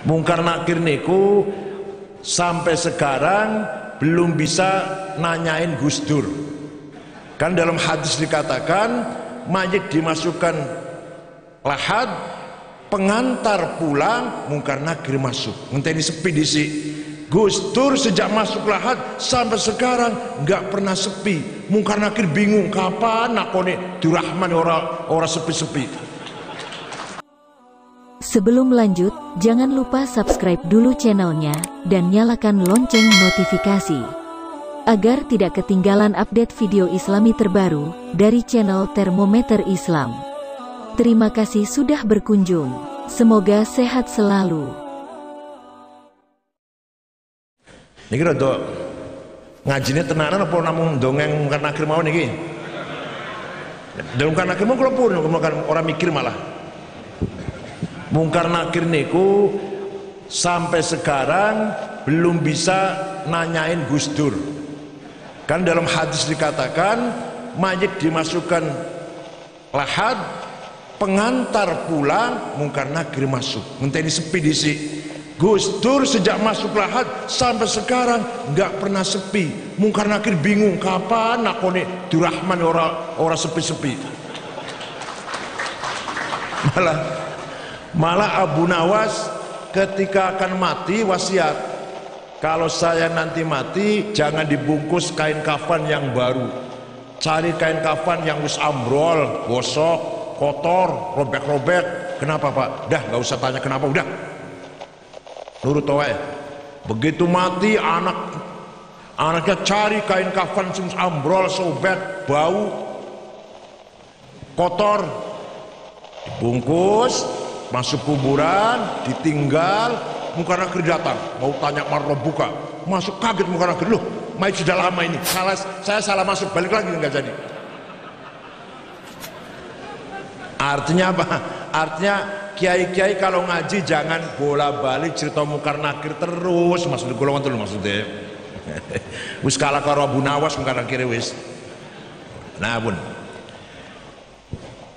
Mungkar Nakir niku sampai sekarang belum bisa nanyain Gus Dur. Kan dalam hadis dikatakan mayit dimasukkan lahad, pengantar pulang Mungkar Nakir masuk. Ngenteni sepi dhisik. Gus Dur sejak masuk lahad sampai sekarang nggak pernah sepi. Mungkar Nakir bingung kapan nakone Durrahman ora sepi-sepi. Sebelum lanjut, jangan lupa subscribe dulu channelnya dan nyalakan lonceng notifikasi agar tidak ketinggalan update video Islami terbaru dari channel Termometer Islam. Terima kasih sudah berkunjung. Semoga sehat selalu. Niki rada ngajine tenanan apa namung dongeng Mungkar Nakir mawon niki? Dalam Mungkar Nakir mau kula pun orang mikir malah. Mungkar Nakir niku sampai sekarang belum bisa nanyain Gus Dur. Kan dalam hadis dikatakan mayit dimasukkan lahad, pengantar pulang Mungkar Nakir masuk. Ngenteni sepi dhisik. Gus Dur sejak masuk lahad sampai sekarang nggak pernah sepi. Mungkar Nakir bingung kapan nakone Durrahman ora sepi-sepi. Malah Abu Nawas ketika akan mati wasiat, kalau saya nanti mati jangan dibungkus kain kafan yang baru, cari kain kafan yang wis ambrol, gosok, kotor, robek-robek. Kenapa Pak? Dah nggak usah tanya kenapa, udah nurut wae. Begitu mati anaknya cari kain kafan sing ambrol, sobek, bau, kotor, dibungkus, masuk kuburan, ditinggal. Mungkar Nakir datang mau tanya marrobuka, masuk kaget Mungkar Nakir, loh mayit sudah lama ini, saya salah masuk, balik lagi nggak jadi. Artinya apa? Artinya kiai-kiai kalau ngaji jangan bola-balik cerita Mungkar Nakir terus. Maksud golongan terus maksudnya wis kalah karo Abu Nawas Mungkar Nakir wis. Nah pun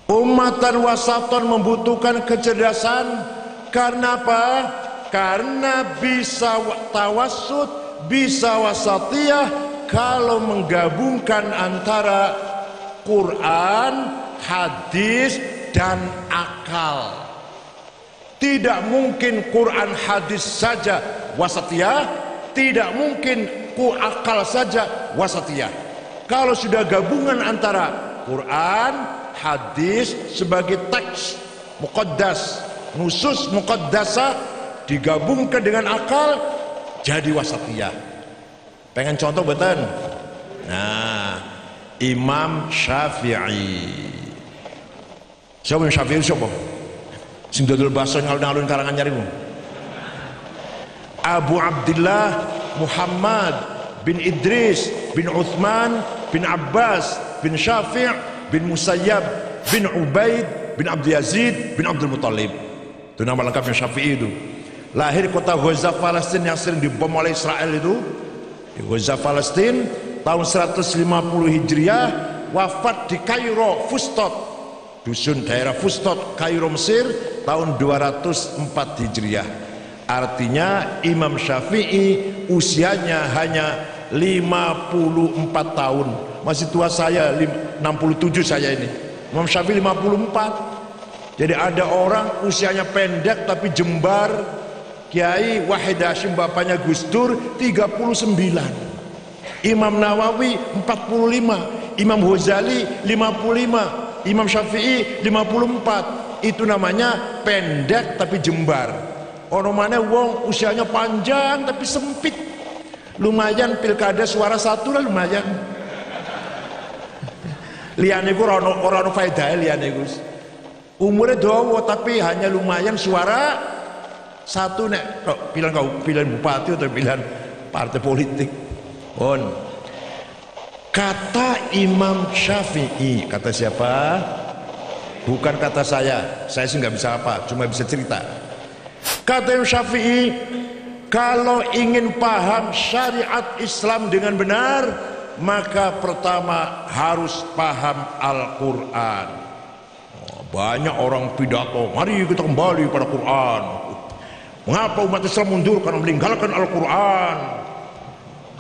umatan wasaton membutuhkan kecerdasan. Karena apa? Karena bisa tawassut, bisa wasatiyah kalau menggabungkan antara Quran, hadis, dan akal. Tidak mungkin Quran hadis saja wasatiyah, tidak mungkin akal saja wasatiyah. Kalau sudah gabungan antara Quran, hadis sebagai teks muqaddas, nusus muqaddasah digabungkan dengan akal jadi wasatiyah. Pengen contoh betul? Nah, Imam Syafi'i. Siapa Imam Syafi'i? Siapa? Sing dodol baso ngalun-alun karangan nyarimu. Abu Abdullah Muhammad bin Idris bin Uthman bin Abbas bin Syafi' bin Musayyab bin Ubaid bin Abdul Yazid bin Abdul Muttalib. Itu nama lengkapnya Syafi'i itu. Lahir kota Gaza Palestina yang sering dibom oleh Israel itu. Di Gaza Palestina tahun 150 Hijriah, wafat di Kairo Fustot, dusun daerah Fustot, Kairo Mesir tahun 204 Hijriah. Artinya Imam Syafi'i usianya hanya 54 tahun. Masih tua saya, 67 saya ini. Imam Syafi'i 54. Jadi ada orang usianya pendek tapi jembar. Kiai Wahid Hashim bapaknya Gus Dur 39. Imam Nawawi 45. Imam Ghazali 55. Imam Syafi'i 54. Itu namanya pendek tapi jembar. Orang mana wong usianya panjang tapi sempit. Lumayan pilkada suara satu lah lumayan. Liyane ku ora ono faedahe liyane Gus. Umurnya dawa tapi hanya lumayan suara satu nek kok pilihan bupati atau pilihan partai politik. On. Kata Imam Syafi'i, kata siapa? Bukan kata saya sih nggak bisa apa, cuma bisa cerita. Kata Imam Syafi'i, kalau ingin paham syariat Islam dengan benar, maka pertama harus paham Al-Quran. Banyak orang pidato, mari kita kembali pada Quran. Mengapa umat Islam mundur? Karena meninggalkan Al-Quran.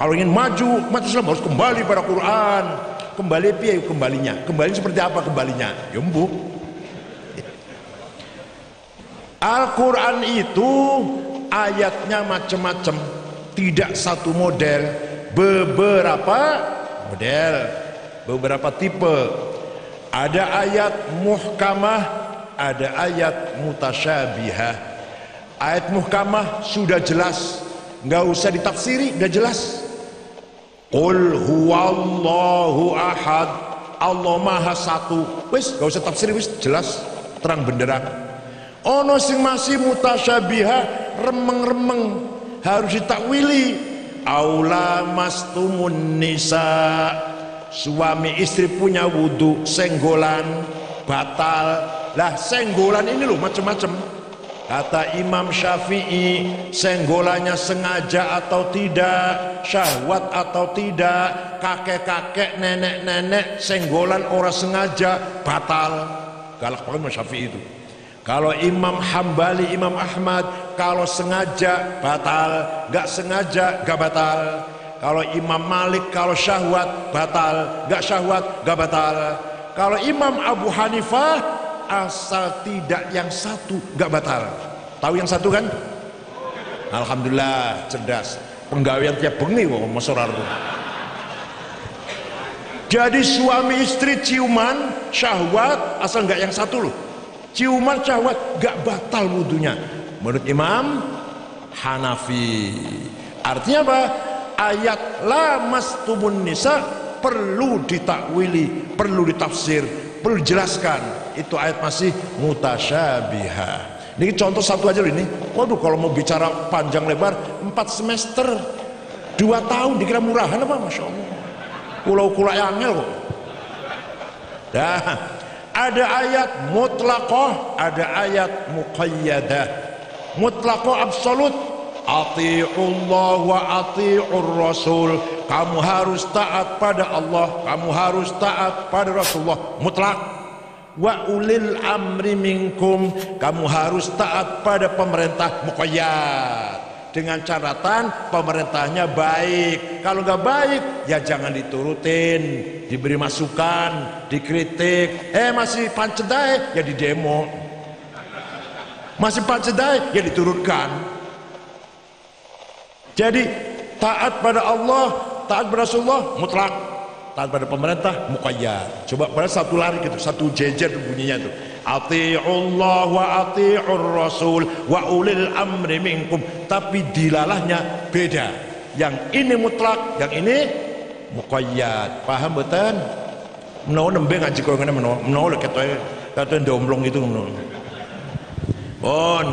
Kalau ingin maju, umat Islam harus kembali pada Quran. Kembali piye kembalinya? Kembali seperti apa kembalinya? Ya mbuh. Al-Quran itu ayatnya macam-macam, tidak satu model, beberapa model, beberapa tipe. Ada ayat muhkamah, ada ayat mutasyabihah. Ayat muhkamah sudah jelas, nggak usah ditafsiri, udah jelas. Qul huwallahu ahad, Allah maha satu. Wis, nggak usah tafsir, wis jelas, terang benderang. Ono sing masih mutasyabiha, remeng-remeng, harus ditakwili. Aula mastumun nisa, suami istri punya wudu, senggolan batal. Lah senggolan ini loh macam-macam. Kata Imam Syafi'i, senggolannya sengaja atau tidak, syahwat atau tidak, kakek-kakek, nenek-nenek, senggolan orang sengaja, batal. Galak banget Imam Syafi'i itu. Kalau Imam Hambali, Imam Ahmad, kalau sengaja batal, gak sengaja gak batal. Kalau Imam Malik, kalau syahwat batal, gak syahwat gak batal. Kalau Imam Abu Hanifah, asal tidak yang satu gak batal. Tahu yang satu kan? Alhamdulillah, cerdas. Penggawean tiap bengi kok masyarakat. Jadi suami istri ciuman syahwat asal gak yang satu loh. Ciuman syahwat gak batal wudunya menurut Imam Hanafi. Artinya apa? Ayat la mastumun nisa perlu ditakwili, perlu ditafsir, perlu dijelaskan. Itu ayat masih mutasyabihah. Ini contoh satu aja loh ini. Waduh, kalau mau bicara panjang lebar 4 semester 2 tahun dikira murahan apa? Masya Allah, pulau-pulau yang angel kok. Dah, ada ayat mutlaqah, ada ayat muqayyadah. Mutlaqah absolut, ati'ullah wa ati'ur rasul. Kamu harus taat pada Allah, kamu harus taat pada Rasulullah, mutlak. Wa ulil amri minkum, kamu harus taat pada pemerintah, muqayyad, dengan catatan pemerintahnya baik. Kalau nggak baik ya jangan diturutin, diberi masukan, dikritik. Masih pancedai ya didemo, masih pancedai ya diturunkan. Jadi taat pada Allah, taat pada Rasulullah mutlak, taat pada pemerintah muqayyad. Coba pada satu lari gitu, satu jejer bunyinya tuh. Ati'ullah wa ati'ur rasul wa ulil amri minkum. Tapi dilalahnya beda. Yang ini mutlak, yang ini muqayyad. Paham betul? Menawa nembe ngaji koyo ngene menawa lho ketoke ndomblong itu menawa. Bon.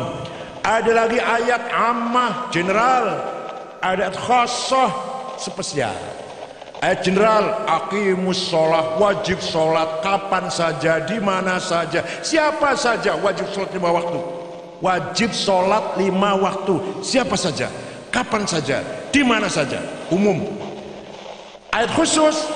Ada lagi ayat ammah general, ayat khassah spesial. Ayat general, aqimus sholat, wajib sholat kapan saja, di mana saja, siapa saja wajib sholat 5 waktu. Wajib sholat 5 waktu, siapa saja, kapan saja, di mana saja, umum. Ayat khusus,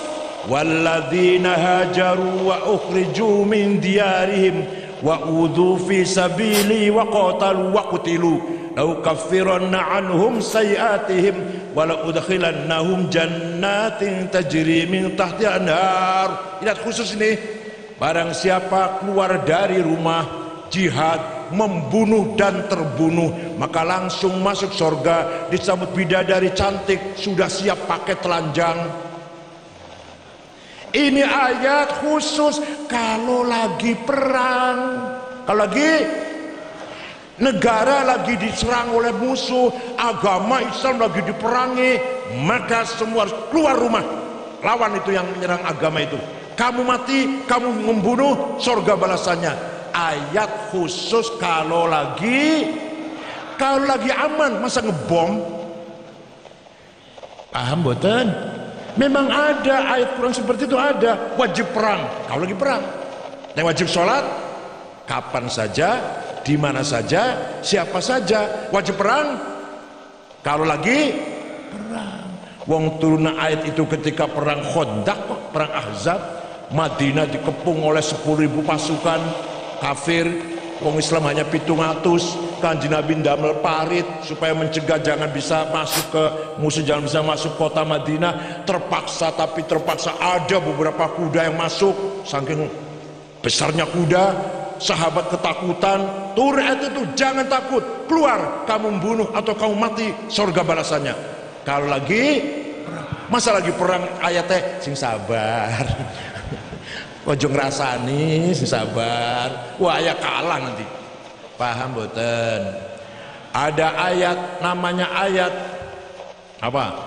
walladzina hajaru wa ukhriju min diyarihim wa udhu fi sabili wa qatalu wa qutilu lau kaffiranna anhum sayiatihim wa la udkhilannahum jannatin tajri min tahtiha anhar. Ingat khusus ini, barang siapa keluar dari rumah jihad, membunuh dan terbunuh, maka langsung masuk surga, disambut bidadari cantik, sudah siap pakai telanjang. Ini ayat khusus kalau lagi perang, kalau lagi negara lagi diserang oleh musuh, agama Islam lagi diperangi, maka semua harus keluar rumah lawan itu yang menyerang agama itu. Kamu mati, kamu membunuh, surga balasannya. Ayat khusus kalau lagi aman, masa ngebom? Paham boten? Memang ada ayat Quran seperti itu, ada. Wajib perang kalau lagi perang. Yang wajib sholat kapan saja, di mana saja, siapa saja. Wajib perang kalau lagi perang. Wong turun ayat itu ketika perang Khandaq, perang Ahzab. Madinah dikepung oleh 10.000 pasukan kafir, wong Islam hanya 700. Kanjeng Nabi ndamel parit supaya mencegah jangan bisa masuk ke musuh, jangan bisa masuk kota Madinah. Terpaksa, tapi terpaksa ada beberapa kuda yang masuk. Saking besarnya kuda, sahabat ketakutan. Tur itu jangan takut, keluar, kamu membunuh atau kamu mati, surga balasannya. Kalau lagi masa lagi perang ayatnya sing sabar. Ojo ngrasani sing sabar. Wah, ya kalah nanti. Paham boten? Ada ayat namanya ayat apa?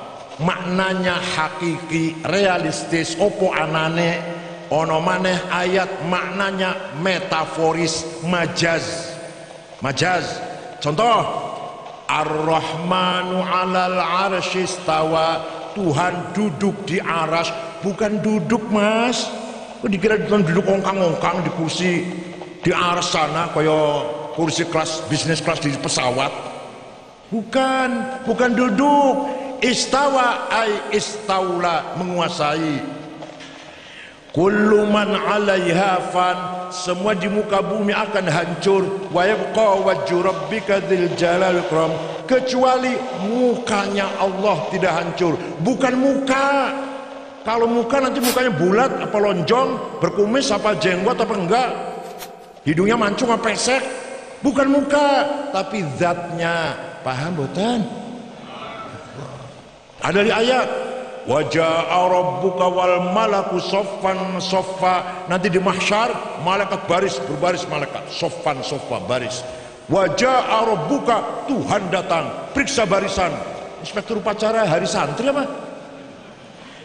Maknanya hakiki, realistis, opo anane. Ono maneh ayat maknanya metaforis, majaz. Majaz. Contoh, Ar-Rahmanu 'alal 'arsy istawa. Tuhan duduk di aras, bukan duduk, Mas. Dikira duduk ongkang-ongkang di kursi di aras sana kaya kursi kelas bisnis kelas di pesawat. Bukan duduk. Istawa ay istaula, menguasai. Kullu man 'alaiha fan, semua di muka bumi akan hancur. Wa yabqa wajhu rabbika dzil jalali wal ikram, kecuali mukanya Allah tidak hancur. Bukan muka. Kalau muka nanti mukanya bulat apa lonjong, berkumis apa jenggot apa enggak, hidungnya mancung apa pesek. Bukan muka, tapi zatnya. Paham boten? Ada di ayat waja'a rabbuka wal malaku soffan soffa. Nanti di mahsyar malaikat berbaris malaikat soffan soffa, baris. Waja'a rabbuka, Tuhan datang, periksa barisan. Inspektur upacara hari santri apa?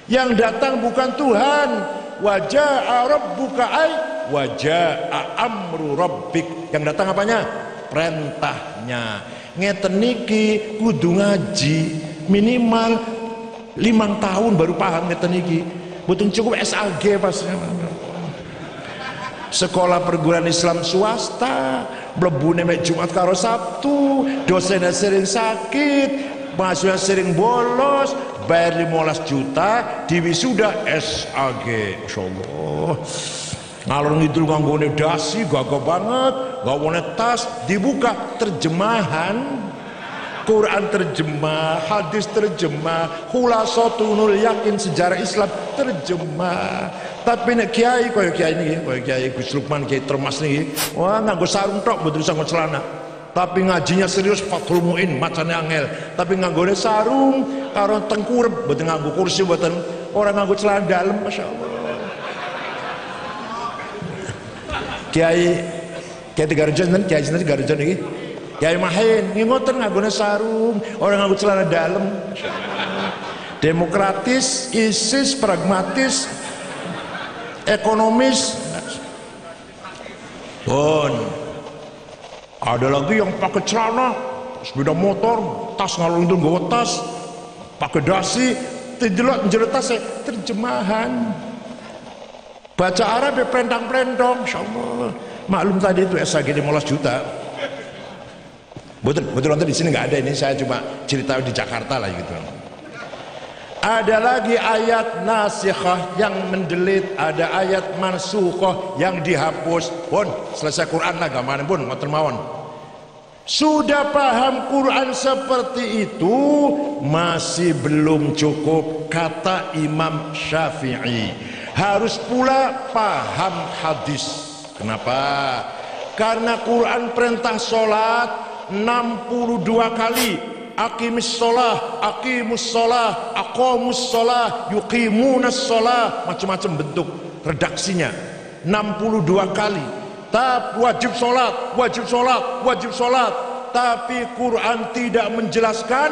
Yang datang bukan Tuhan. Waja'a rabbuka ay waja'a amru rabbik. Yang datang apanya? Perintahnya. Ngeten niki kudu ngaji minimal 5 tahun baru paham ngeten niki. Mboten cukup SAG pas. Sekolah perguruan Islam swasta, mlebune mek Jumat karo Sabtu, dosennya sering sakit, mahasiswa sering bolos, bayar 15 juta, diwisuda SAG. Insyaallah. Ngalor ngidul nganggone dasi gagah banget, gawane tas, dibuka terjemahan Quran terjemah, hadis terjemah, khulasatul yakin sejarah Islam terjemah. Tapi nek kiai koyo kiai niki, koyo kiai Gus Lukman, kiai Termas niki, wah nganggo sarung tok mboten usah celana. Tapi ngajinya serius, Fathul Muin macane angel. Tapi nganggone sarung karo tengkurep, mboten nganggo kursi, mboten ora nganggo celana dalam, masyaallah. Kiai Tigarejo nten, Kiai Tigarejo niki. Kiai Mahin nggih ngoten nganggone sarung, ora nganggo celana dalam. Demokratis, ISIS, pragmatis, ekonomis. Bon. Ada lagi yang pakai celana, sepeda motor, tas ngalung itu nggawa tas, pakai dasi, terjelot tasnya terjemahan. Baca Arab ya prendang-prendong, insyaallah. Maklum tadi itu SAG 15 juta. Betul nonton di sini nggak ada, ini saya cuma cerita di Jakarta lah gitu. Ada lagi ayat nasikhah yang mendelit, ada ayat mansukhah yang dihapus. Pun selesai Quran lah gamane pun ngoten mawon. Sudah paham Quran seperti itu masih belum cukup, kata Imam Syafi'i. Harus pula paham hadis. Kenapa? Karena Quran perintah sholat 62 kali. Aqimis sholah, aqimus sholah, aqamus sholah, yuqimunas sholah, macam-macam bentuk redaksinya 62 kali. Wajib sholat, wajib sholat, wajib sholat. Tapi Quran tidak menjelaskan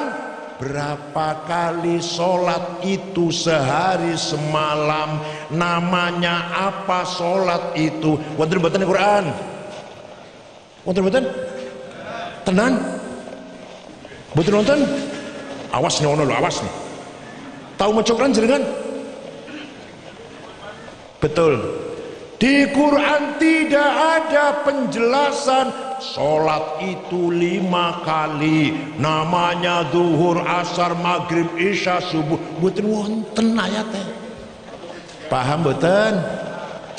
berapa kali sholat itu sehari semalam, namanya apa sholat itu. Wonten mboten Quran? Wonten mboten? Tenan? Betul nonton? Awas nih ono lho, awas nih. Tahu maca Quran jenengan? Betul. Di Quran tidak ada penjelasan sholat itu 5 kali. Namanya zuhur, asar, maghrib, isya, subuh. Betul wonten ayatnya. Paham betul?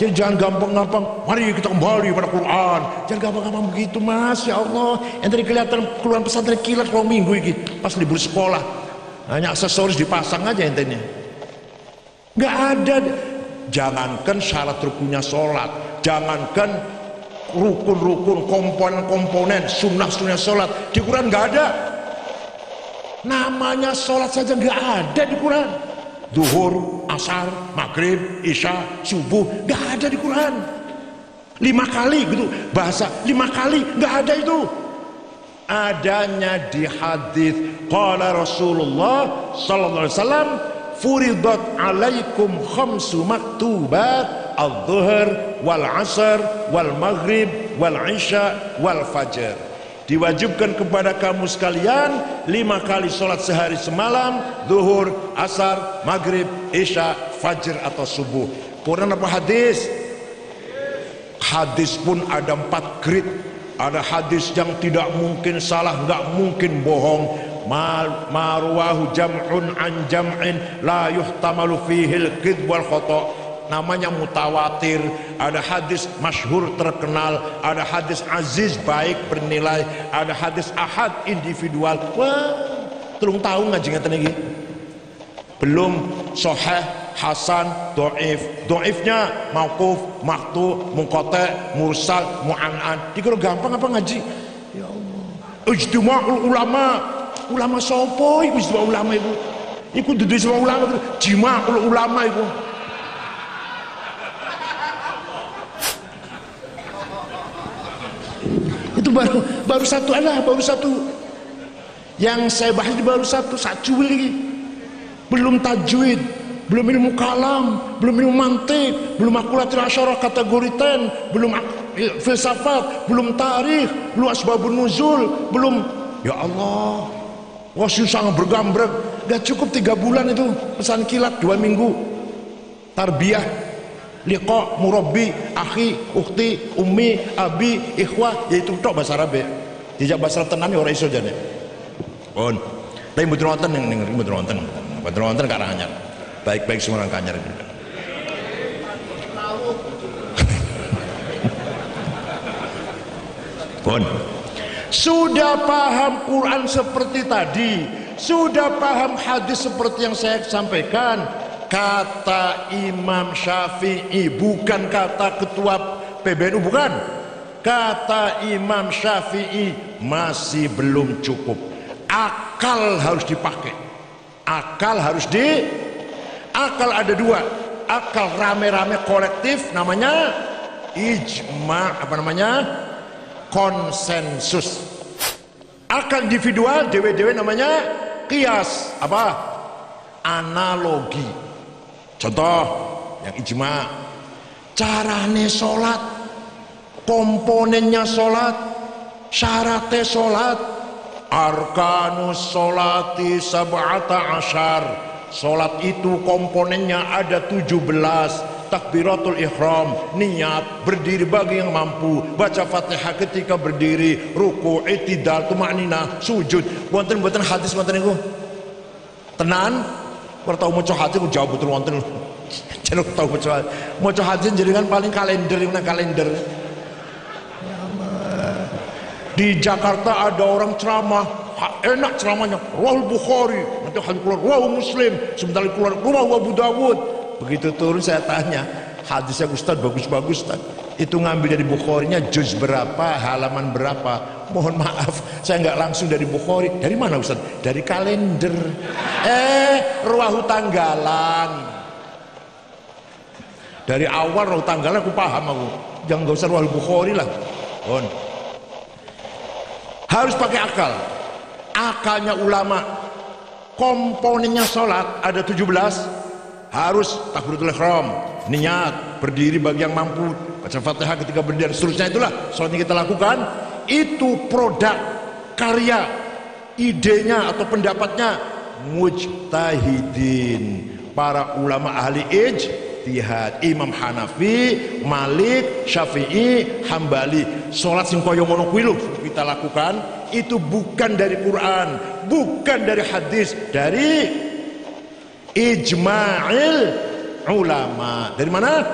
Jadi jangan gampang-gampang, mari kita kembali pada Quran. Jangan gampang-gampang begitu, Mas. Ya Allah, yang tadi kelihatan keluar pesantren kilat kalau minggu ini pas libur sekolah. Hanya aksesoris dipasang aja intinya. Nggak ada. Jangankan syarat rukunnya sholat, jangankan rukun-rukun, komponen-komponen, sunnah-sunnah sholat di Quran nggak ada. Namanya sholat saja nggak ada di Quran. Zuhur, asar, maghrib, isya, subuh nggak ada di Quran. 5 kali gitu bahasa, 5 kali nggak ada itu. Adanya di hadis qala Rasulullah sallallahu alaihi wasallam, furidat alaikum khamsu maktubat al-zuhr wal asr wal maghrib wal isya wal fajr. Diwajibkan kepada kamu sekalian 5 kali sholat sehari semalam, zuhur, asar, maghrib, isya, fajr atau subuh. Quran apa hadis? Hadis pun ada 4 grade. Ada hadis yang tidak mungkin salah, nggak mungkin bohong. Marwahu jam'un an jam'in la yuhtamalu fihil kidb wal khata'. Namanya mutawatir. Ada hadis masyhur terkenal, ada hadis aziz baik bernilai, ada hadis ahad individual. Wah, telung tahu ngaji ngeten iki. Belum sahih, hasan, dhaif. Dhaifnya mauquf, maqtu, munqati, mursal, mu'an'an. Dikira gampang apa ngaji? Ya Allah. Ijtima'ul ulama. Ulama sapa iku ijtima' ulama iku? Iku dudu ijtima' ulama, jima'ul ulama iku. Itu baru satu alah, baru satu yang saya bahas itu baru satu cuil lagi. Belum tajwid, belum ilmu kalam, belum ilmu mantik, belum akulatil asyarah kategori 10, belum filsafat, belum tarikh, belum asbabun nuzul, belum. Ya Allah, wah susah bergambrek. Gak cukup 3 bulan itu pesan kilat 2 minggu tarbiyah, liqa, murabbi, akhi, ukhti, ummi, abi, ikhwah, yaitu tok bahasa Arab ya. Dijak bahasa Arab tenan ya ora iso jane. Pun. Tapi mboten wonten ning mboten wonten. Mboten wonten karang anyar. Baik-baik semua orang kanyar. Pun. Sudah paham Quran seperti tadi, sudah paham hadis seperti yang saya sampaikan. Kata Imam Syafi'i, bukan kata ketua PBNU, bukan. Kata Imam Syafi'i, masih belum cukup. Akal harus dipakai. Akal ada 2. Akal rame-rame kolektif namanya ijma', apa namanya? Konsensus. Akal individual dewe-dewe namanya qiyas, apa? Analogi. Contoh yang ijma, carane sholat, komponennya sholat, syaratnya sholat, arkanus sholati sab'ata asyar. Sholat itu komponennya ada 17. Takbiratul ihram, niat, berdiri bagi yang mampu, baca Fatihah ketika berdiri, ruku, i'tidal, tumanina, sujud. Wonten-wonten hadis wonten niku. Tenan, ora tau maca hadis ku jawab betul wonten. Cenuk tau maca hadis jenengan paling kalender nang kalender. Di Jakarta ada orang ceramah, enak ceramahnya, Rawal Bukhari, nanti hadis keluar Rawal Muslim, sebentar keluar Rawal Abu Dawud. Begitu turun saya tanya, hadisnya Ustaz bagus-bagus Ustaz, itu ngambil dari Bukharinya juz berapa, halaman berapa? Mohon maaf, saya nggak langsung dari Bukhari. Dari mana Ustaz? Dari kalender. Ruahu tanggalan. Dari awal ruahu tanggalan aku paham aku. Jangan nggak usah Ruahu Bukhari lah. Bon. Harus pakai akal. Akalnya ulama. Komponennya sholat ada 17. Harus takbiratul ihram, niat, berdiri bagi yang mampu, baca Fatihah ketika berdiri, seterusnya. Itulah sholat yang kita lakukan. Itu produk karya, idenya atau pendapatnya mujtahidin, para ulama ahli ijtihad. Imam Hanafi, Malik, Syafi'i, Hambali. Sholat sing kaya ngono kuwi lho kita lakukan, itu bukan dari Quran, bukan dari hadis, dari ijma'il ulama. Dari mana?